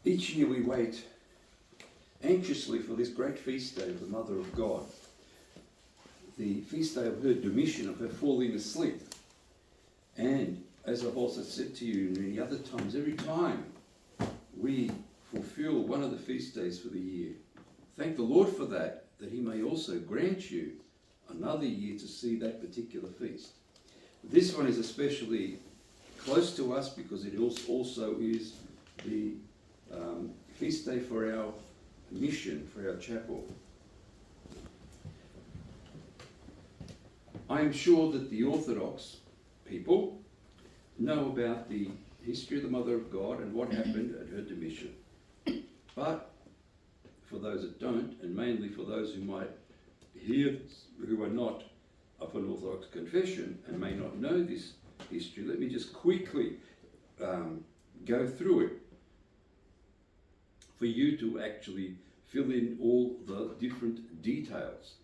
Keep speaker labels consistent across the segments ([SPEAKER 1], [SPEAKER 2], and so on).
[SPEAKER 1] Each year we wait anxiously for this great feast day of the Mother of God, the feast day of her Domitian, of her falling asleep. And as I've also said to you many other times, every time we fulfill one of the feast days for the year, thank the Lord for that He may also grant you another year to see that particular feast. This one is especially close to us because it also is the feast day for our mission, for our chapel. I am sure that the Orthodox people know about the history of the Mother of God and what happened at her Domitian. But for those that don't, and mainly for those who might hear this, who are not of an Orthodox confession and may not know this history, let me just quickly go through it for you to actually fill in all the different details.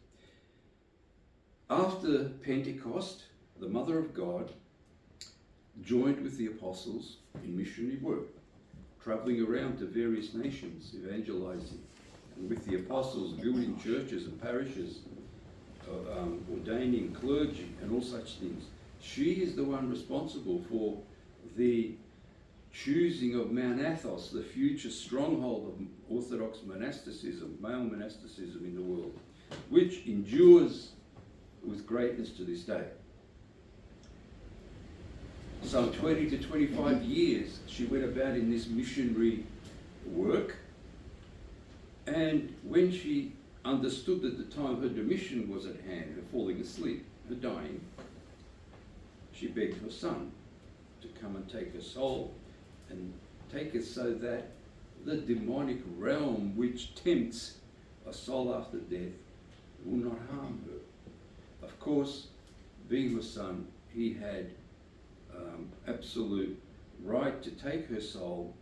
[SPEAKER 1] After Pentecost, the Mother of God joined with the apostles in missionary work, traveling around to various nations, evangelizing, and with the apostles building churches and parishes, ordaining clergy and all such things. She is the one responsible for the choosing of Mount Athos, the future stronghold of Orthodox monasticism, male monasticism in the world, which endures with greatness to this day. Some 20 to 25 years she went about in this missionary work, and when she understood that the time of her Domitian was at hand, her falling asleep, her dying, she begged her son to come and take her soul and take it so that the demonic realm which tempts a soul after death will not harm her. Of course, being her son, he had absolute right to take her soul,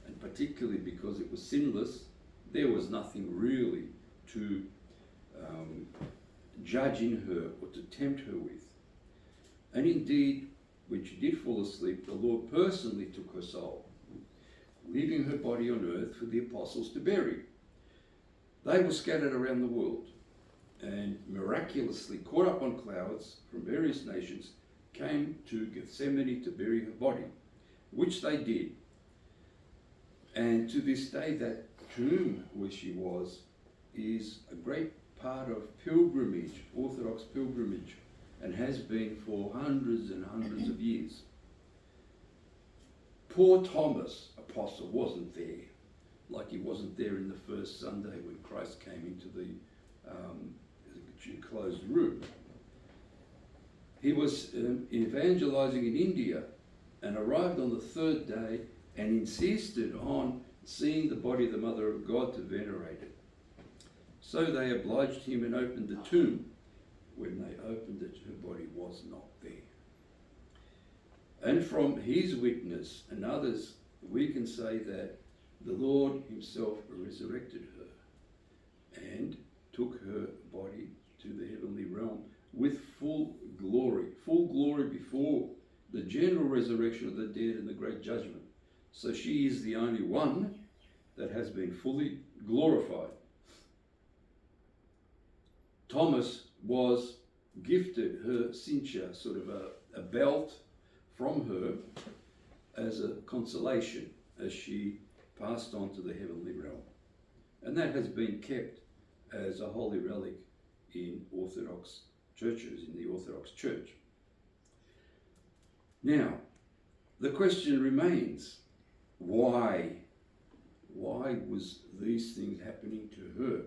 [SPEAKER 1] and particularly because it was sinless, there was nothing really to judge in her or to tempt her with. And indeed, when she did fall asleep, the Lord personally took her soul, leaving her body on earth for the apostles to bury. They were scattered around the world and miraculously caught up on clouds from various nations, came to Gethsemane to bury her body, which they did. And to this day, that tomb where she was is a great part of pilgrimage, Orthodox pilgrimage, and has been for hundreds and hundreds of years. Poor Thomas, apostle, wasn't there, like he wasn't there in the first Sunday when Christ came into the closed room. He was evangelizing in India and arrived on the third day and insisted on seeing the body of the Mother of God to venerate it. So they obliged him and opened the tomb. When they opened it, her body was not there. And from his witness and others, we can say that the Lord himself resurrected her and took her body to the heavenly realm with full glory before the general resurrection of the dead and the great judgment. So she is the only one that has been fully glorified. Thomas was gifted her cincture, sort of a belt from her as a consolation as she passed on to the heavenly realm. And that has been kept as a holy relic in Orthodox churches, in the Orthodox Church. Now, the question remains, why? Why was these things happening to her?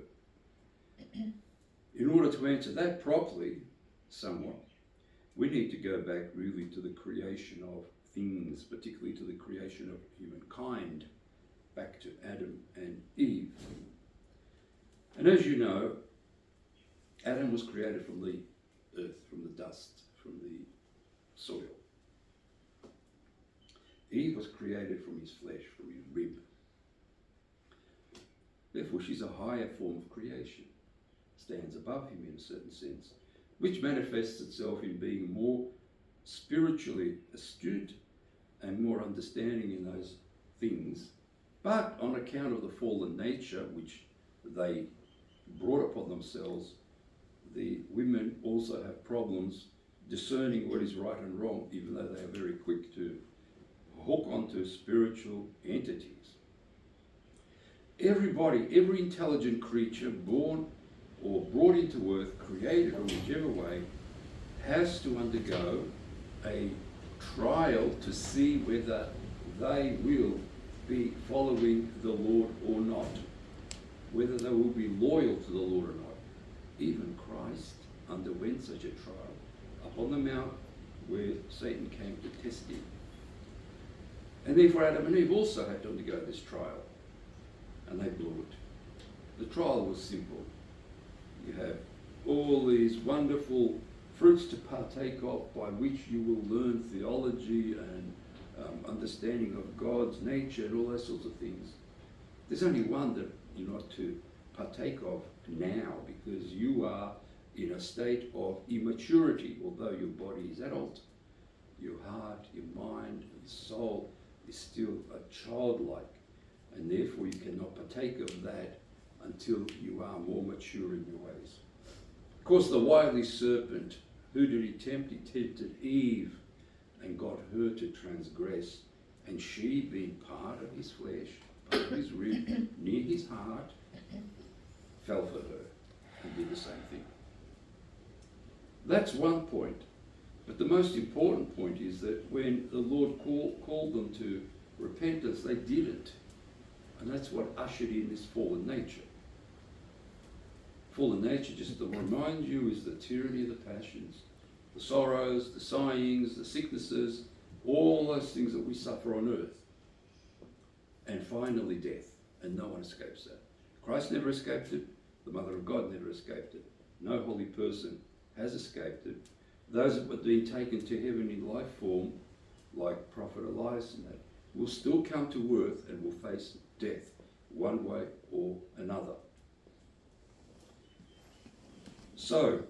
[SPEAKER 1] In order to answer that properly, somewhat, we need to go back really to the creation of things, particularly to the creation of humankind, back to Adam and Eve. And as you know, Adam was created from the earth, from the dust, from the soil. Eve was created from his flesh, from his rib. Therefore, she's a higher form of creation, stands above him in a certain sense, which manifests itself in being more spiritually astute and more understanding in those things, But on account of the fallen nature which they brought upon themselves, the women also have problems discerning what is right and wrong, even though they are very quick to hook onto spiritual entities. Everybody, every intelligent creature born or brought into earth, created or whichever way, has to undergo a trial to see whether they will be following the Lord or not, whether they will be loyal to the Lord or not. Even Christ underwent such a trial upon the mount where Satan came to test him. And therefore Adam and Eve also had to undergo this trial, and they blew it. The trial was simple. You have all these wonderful fruits to partake of by which you will learn theology and understanding of God's nature and all those sorts of things. There's only one that you're not to partake of now, because you are in a state of immaturity. Although your body is adult, your heart, your mind and soul is still a childlike, and therefore you cannot partake of that until you are more mature in your ways. Of course, the wily serpent, who did he tempt? He tempted Eve and got her to transgress, and she, being part of his flesh, part of his rib, near his heart, fell for her and did the same thing. That's one point. But the most important point is that when the Lord called them to repentance, they didn't. And that's what ushered in this fallen nature. Fallen nature, just to remind you, is the tyranny of the passions, the sorrows, the sighings, the sicknesses, all those things that we suffer on earth. And finally death. And no one escapes that. Christ never escaped it. The Mother of God never escaped it. No holy person has escaped it. Those that were being taken to heaven in life form, like Prophet Elias and that, will still come to earth and will face death one way or another. So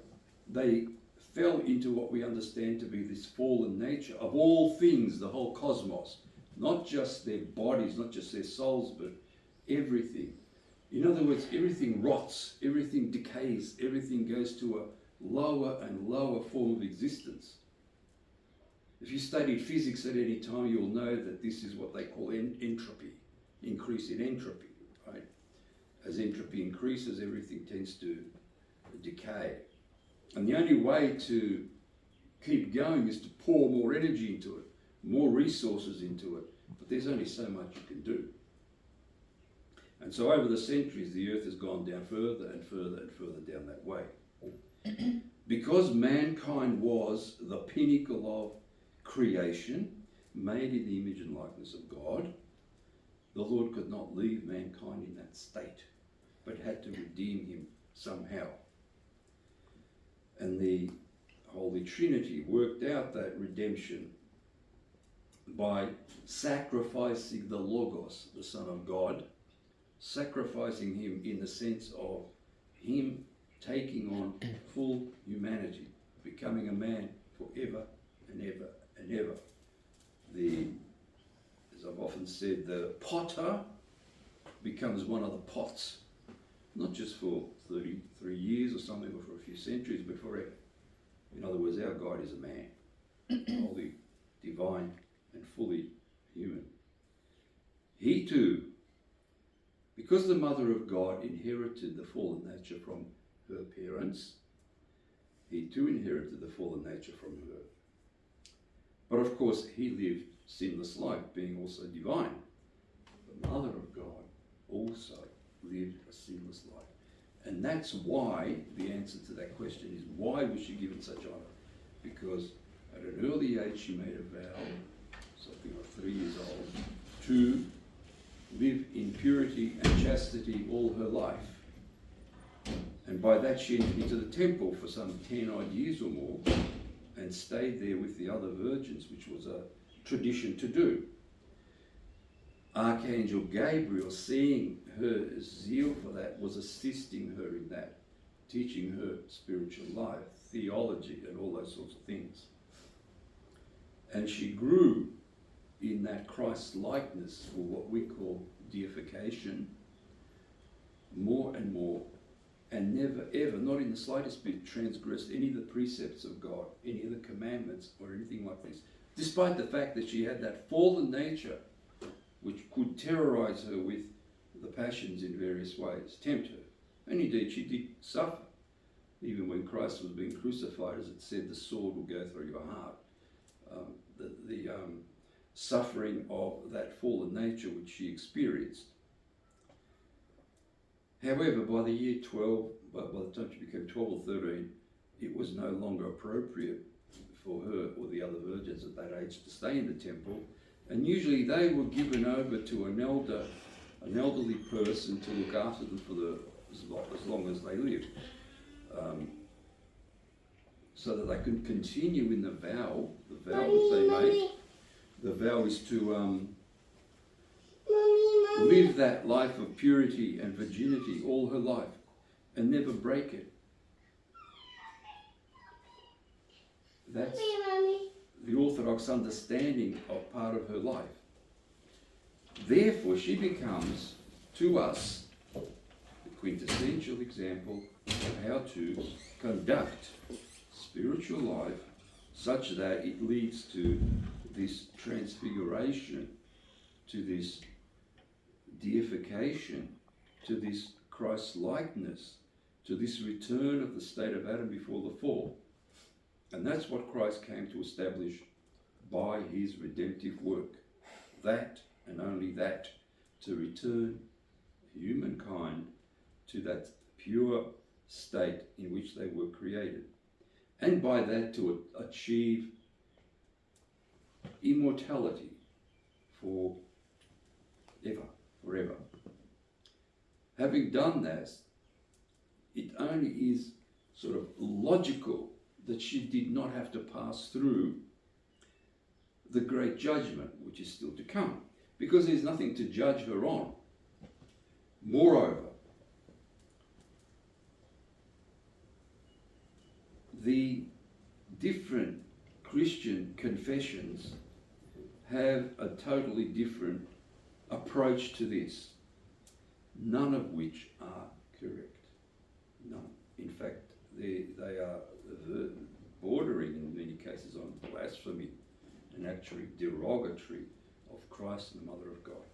[SPEAKER 1] they fell into what we understand to be this fallen nature of all things, the whole cosmos, not just their bodies, not just their souls, but everything. In other words, everything rots, everything decays, everything goes to a lower and lower form of existence. If you studied physics at any time, you'll know that this is what they call entropy, increase in entropy, right? As entropy increases, everything tends to decay. And the only way to keep going is to pour more energy into it, more resources into it. But there's only so much you can do. And so over the centuries, the earth has gone down further and further and further down that way. Because mankind was the pinnacle of creation, made in the image and likeness of God, the Lord could not leave mankind in that state, but had to redeem him somehow. And the Holy Trinity worked out that redemption by sacrificing the Logos, the Son of God, sacrificing him in the sense of him taking on full humanity, becoming a man forever and ever and ever. As I've often said, the potter becomes one of the pots, not just for 33 years or something, or for a few centuries, but forever. In other words, our God is a man, holy, divine, and fully human. He too, because the Mother of God inherited the fallen nature from her parents, he too inherited the fallen nature from her. But of course, he lived sinless life, being also divine. The Mother of God also lived a sinless life. And that's why the answer to that question is, why was she given such honor? Because at an early age she made a vow, something like 3 years old, to live in purity and chastity all her life. And by that she entered into the temple for some 10 odd years or more and stayed there with the other virgins, which was a tradition to do. Archangel Gabriel, seeing her zeal for that, was assisting her in that, teaching her spiritual life, theology, and all those sorts of things. And she grew in that Christ likeness, or what we call purification more and more, and never ever, not in the slightest bit, transgressed any of the precepts of God, any of the commandments or anything like this, despite the fact that she had that fallen nature which could terrorize her with the passions in various ways, tempt her. And indeed she did suffer. Even when Christ was being crucified, as it said, the sword will go through your heart. The suffering of that fallen nature which she experienced. However, by the year 12, by the time she became 12 or 13, it was no longer appropriate for her or the other virgins at that age to stay in the temple, and usually they were given over to an elderly person to look after them for as long as they lived, so that they could continue in the vow that they make. The vow is to live that life of purity and virginity all her life and never break it. That's the Orthodox understanding of part of her life. Therefore, she becomes, to us, the quintessential example of how to conduct spiritual life such that it leads to this transfiguration, to this deification, to this Christ-likeness, to this return of the state of Adam before the fall. And that's what Christ came to establish by his redemptive work. That, and only that, to return humankind to that pure state in which they were created. And by that to achieve immortality forever. Having done that, it only is sort of logical that she did not have to pass through the great judgment which is still to come, because there's nothing to judge her on. Moreover, the different Christian confessions have a totally different approach to this, none of which are correct. None. In fact, they are bordering in many cases on blasphemy and actually derogatory of Christ and the Mother of God.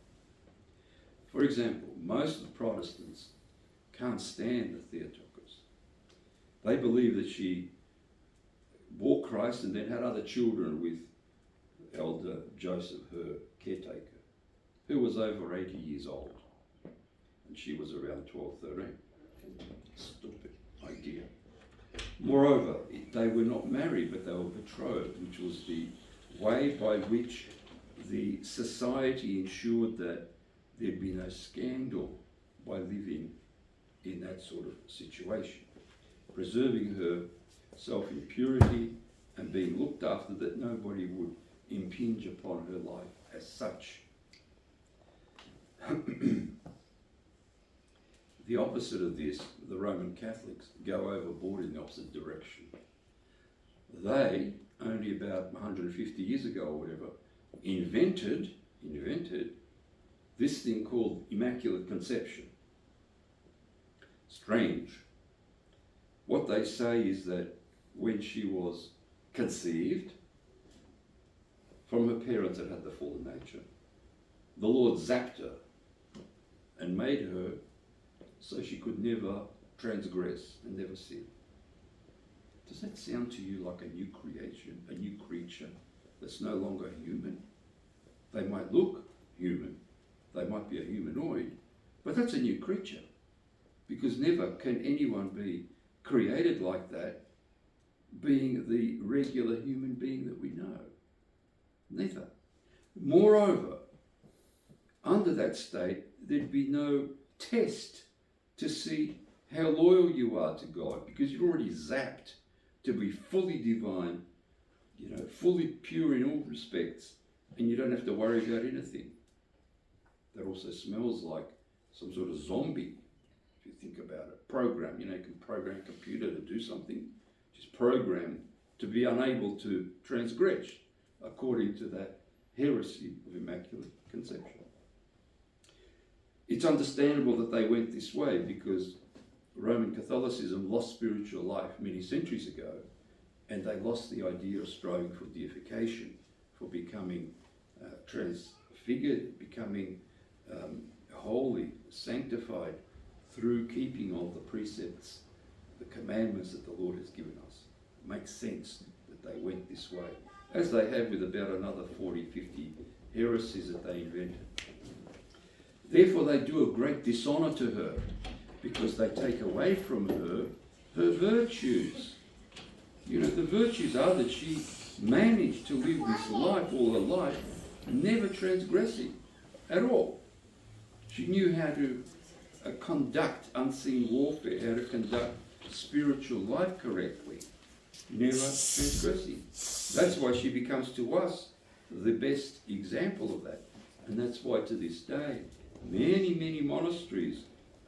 [SPEAKER 1] For example, most of the Protestants can't stand the Theotokos. They believe that she bore Christ and then had other children with Elder Joseph, her caretaker, who was over 80 years old, and she was around 12, 13. Stupid idea. Moreover, they were not married, but they were betrothed, which was the way by which the society ensured that there'd be no scandal by living in that sort of situation, preserving herself in purity and being looked after, that nobody would impinge upon her life as such. The opposite of this, the Roman Catholics go overboard in the opposite direction. They, only about 150 years ago or whatever, invented this thing called Immaculate Conception. Strange. What they say is that when she was conceived from her parents that had the fallen nature, the Lord zapped her and made her so she could never transgress and never sin. Does that sound to you like a new creation, a new creature that's no longer human? They might look human, they might be a humanoid, but that's a new creature, because never can anyone be created like that, being the regular human being that we know. Never. Moreover, under that state, there'd be no test to see how loyal you are to God, because you're already zapped to be fully divine, fully pure in all respects, and you don't have to worry about anything. That also smells like some sort of zombie, if you think about it. Program, you can program a computer to do something, just program to be unable to transgress according to that heresy of Immaculate Conception. It's understandable that they went this way because Roman Catholicism lost spiritual life many centuries ago, and they lost the idea of striving for deification, for becoming transfigured, becoming holy, sanctified through keeping all the precepts, the commandments that the Lord has given us. It makes sense that they went this way, as they have with about another 40, 50 heresies that they invented. Therefore they do a great dishonour to her, because they take away from her virtues. You know, the virtues are that she managed to live this life all her life, never transgressing at all. She knew how to conduct unseen warfare, how to conduct spiritual life correctly, never transgressing. That's why she becomes to us the best example of that. And that's why to this day, many, many monasteries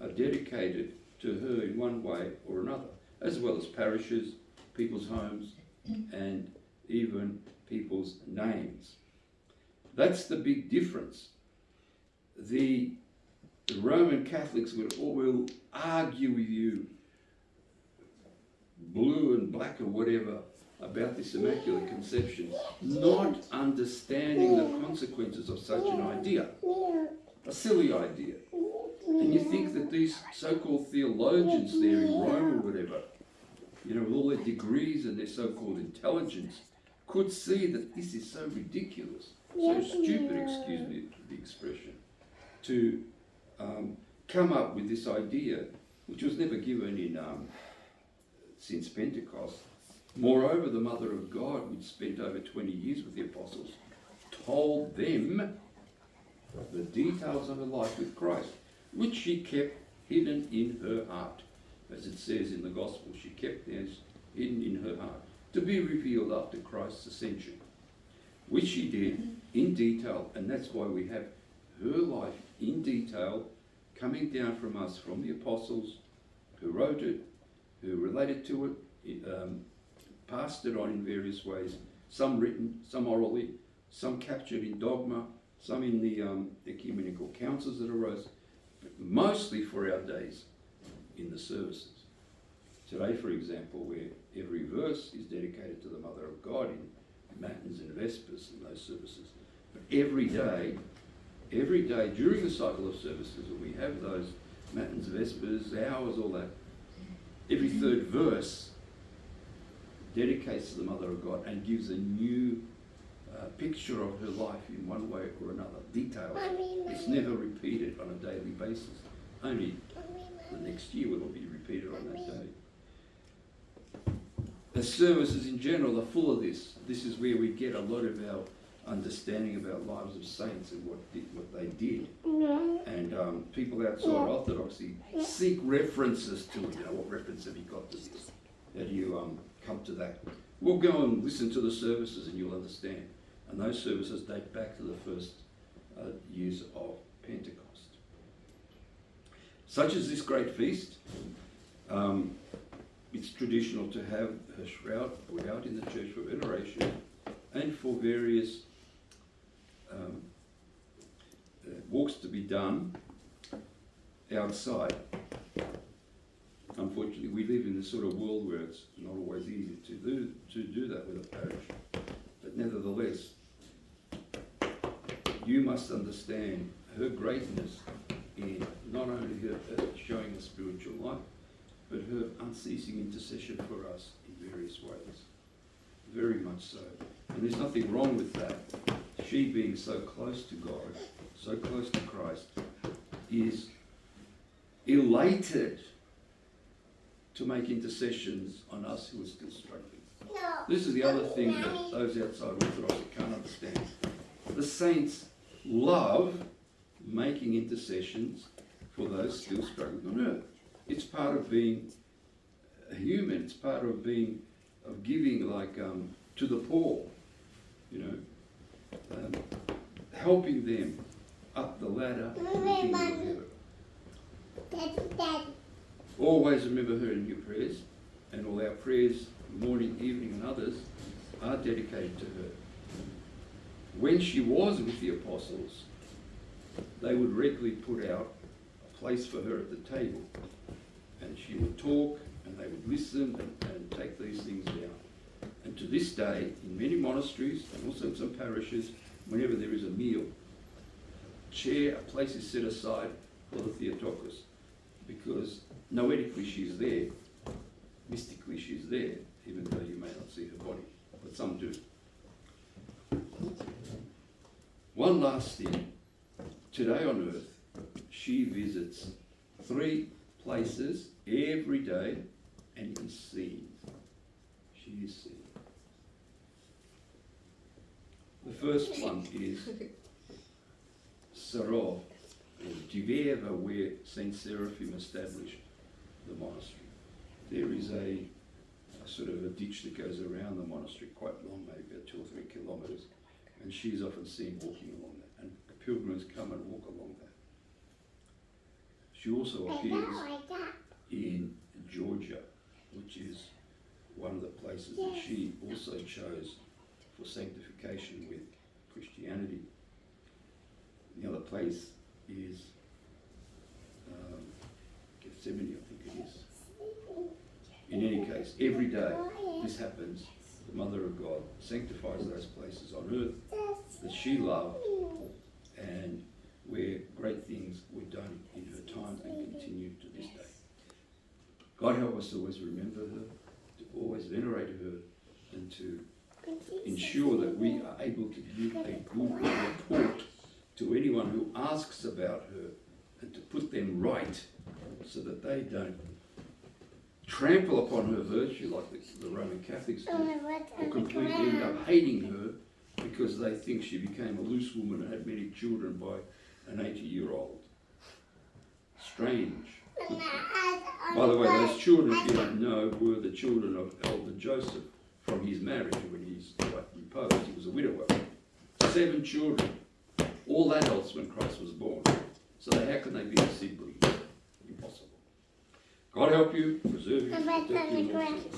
[SPEAKER 1] are dedicated to her in one way or another, as well as parishes, people's homes, and even people's names. That's the big difference. The Roman Catholics will argue with you, blue and black or whatever, about this Immaculate Conception, not understanding the consequences of such an idea, a silly idea. And you think that these so-called theologians there in Rome or whatever, you know, with all their degrees and their so-called intelligence, could see that this is so ridiculous, so stupid, excuse me the expression, to come up with this idea, which was never given in since Pentecost. Moreover, the Mother of God, which spent over 20 years with the apostles, told them the details of her life with Christ, which she kept hidden in her heart. As it says in the Gospel, she kept theirs hidden in her heart, to be revealed after Christ's ascension, which she did in detail, and that's why we have her life in detail coming down from us, from the apostles who wrote it, who related to it, passed it on in various ways, some written, some orally, some captured in dogma, some in the ecumenical councils that arose, but mostly for our days in the services. Today, for example, where every verse is dedicated to the Mother of God in Matins and Vespers and those services, but every day during the cycle of services, we have those Matins, Vespers, hours, all that, every third verse dedicates to the Mother of God and gives a new picture of her life in one way or another, detailed. It's never repeated on a daily basis. Only the next year will it be repeated on that day. The services in general are full of this. This is where we get a lot of our understanding about lives of saints and what they did. And people outside Orthodoxy seek references to it. You know, what reference have you got to this? How do you come to that? Well, go and listen to the services and you'll understand. And those services date back to the first years of Pentecost. Such as this great feast, it's traditional to have her shroud put out in the church for veneration and for various walks to be done outside. Unfortunately, we live in this sort of world where it's not always easy to do that with a parish. But nevertheless, you must understand her greatness in not only her showing a spiritual life, but her unceasing intercession for us in various ways. Very much so. And there's nothing wrong with that. She being so close to God, so close to Christ, is elated to make intercessions on us who are still struggling. This is the other thing that those outside Orthodoxy can't understand. The saints love making intercessions for those still struggling on earth. It's part of being a human. It's part of giving, like to the poor, you know, helping them up the ladder to the kingdom of heaven. Always remember her in your prayers, and all our prayers, morning, evening, and others, are dedicated to her. When she was with the apostles, they would regularly put out place for her at the table. And she would talk, and they would listen and take these things down. And to this day, in many monasteries and also in some parishes, whenever there is a meal, a place is set aside for the Theotokos, because noetically she's there, mystically she's there, even though you may not see her body, but some do. One last thing. Today on earth, she visits 3 places every day and is seen. She is seen. The first one is Sarov, or Diveva, where Saint Seraphim established the monastery. There is a sort of a ditch that goes around the monastery, quite long, maybe about 2 or 3 kilometres, and she's often seen walking along that, and pilgrims come and walk along that. She also appears in Georgia, which is one of the places that she also chose for sanctification with Christianity. The other place is Gethsemane, I think it is. In any case, every day this happens. The Mother of God sanctifies those places on earth that she loved and where great things were done in her time and continue to this day. God help us to always remember her, to always venerate her, and to ensure that we are able to give a good report to anyone who asks about her, and to put them right so that they don't trample upon her virtue like the Roman Catholics do, or completely end up hating her because they think she became a loose woman and had many children by an 80-year-old. Strange. By the way, those children, if you don't know, were the children of Elder Joseph from his marriage when he's quite reposed. He was a widower. 7 children. All that else when Christ was born. So how can they be siblings? Impossible. God help you, preserve you, protect you.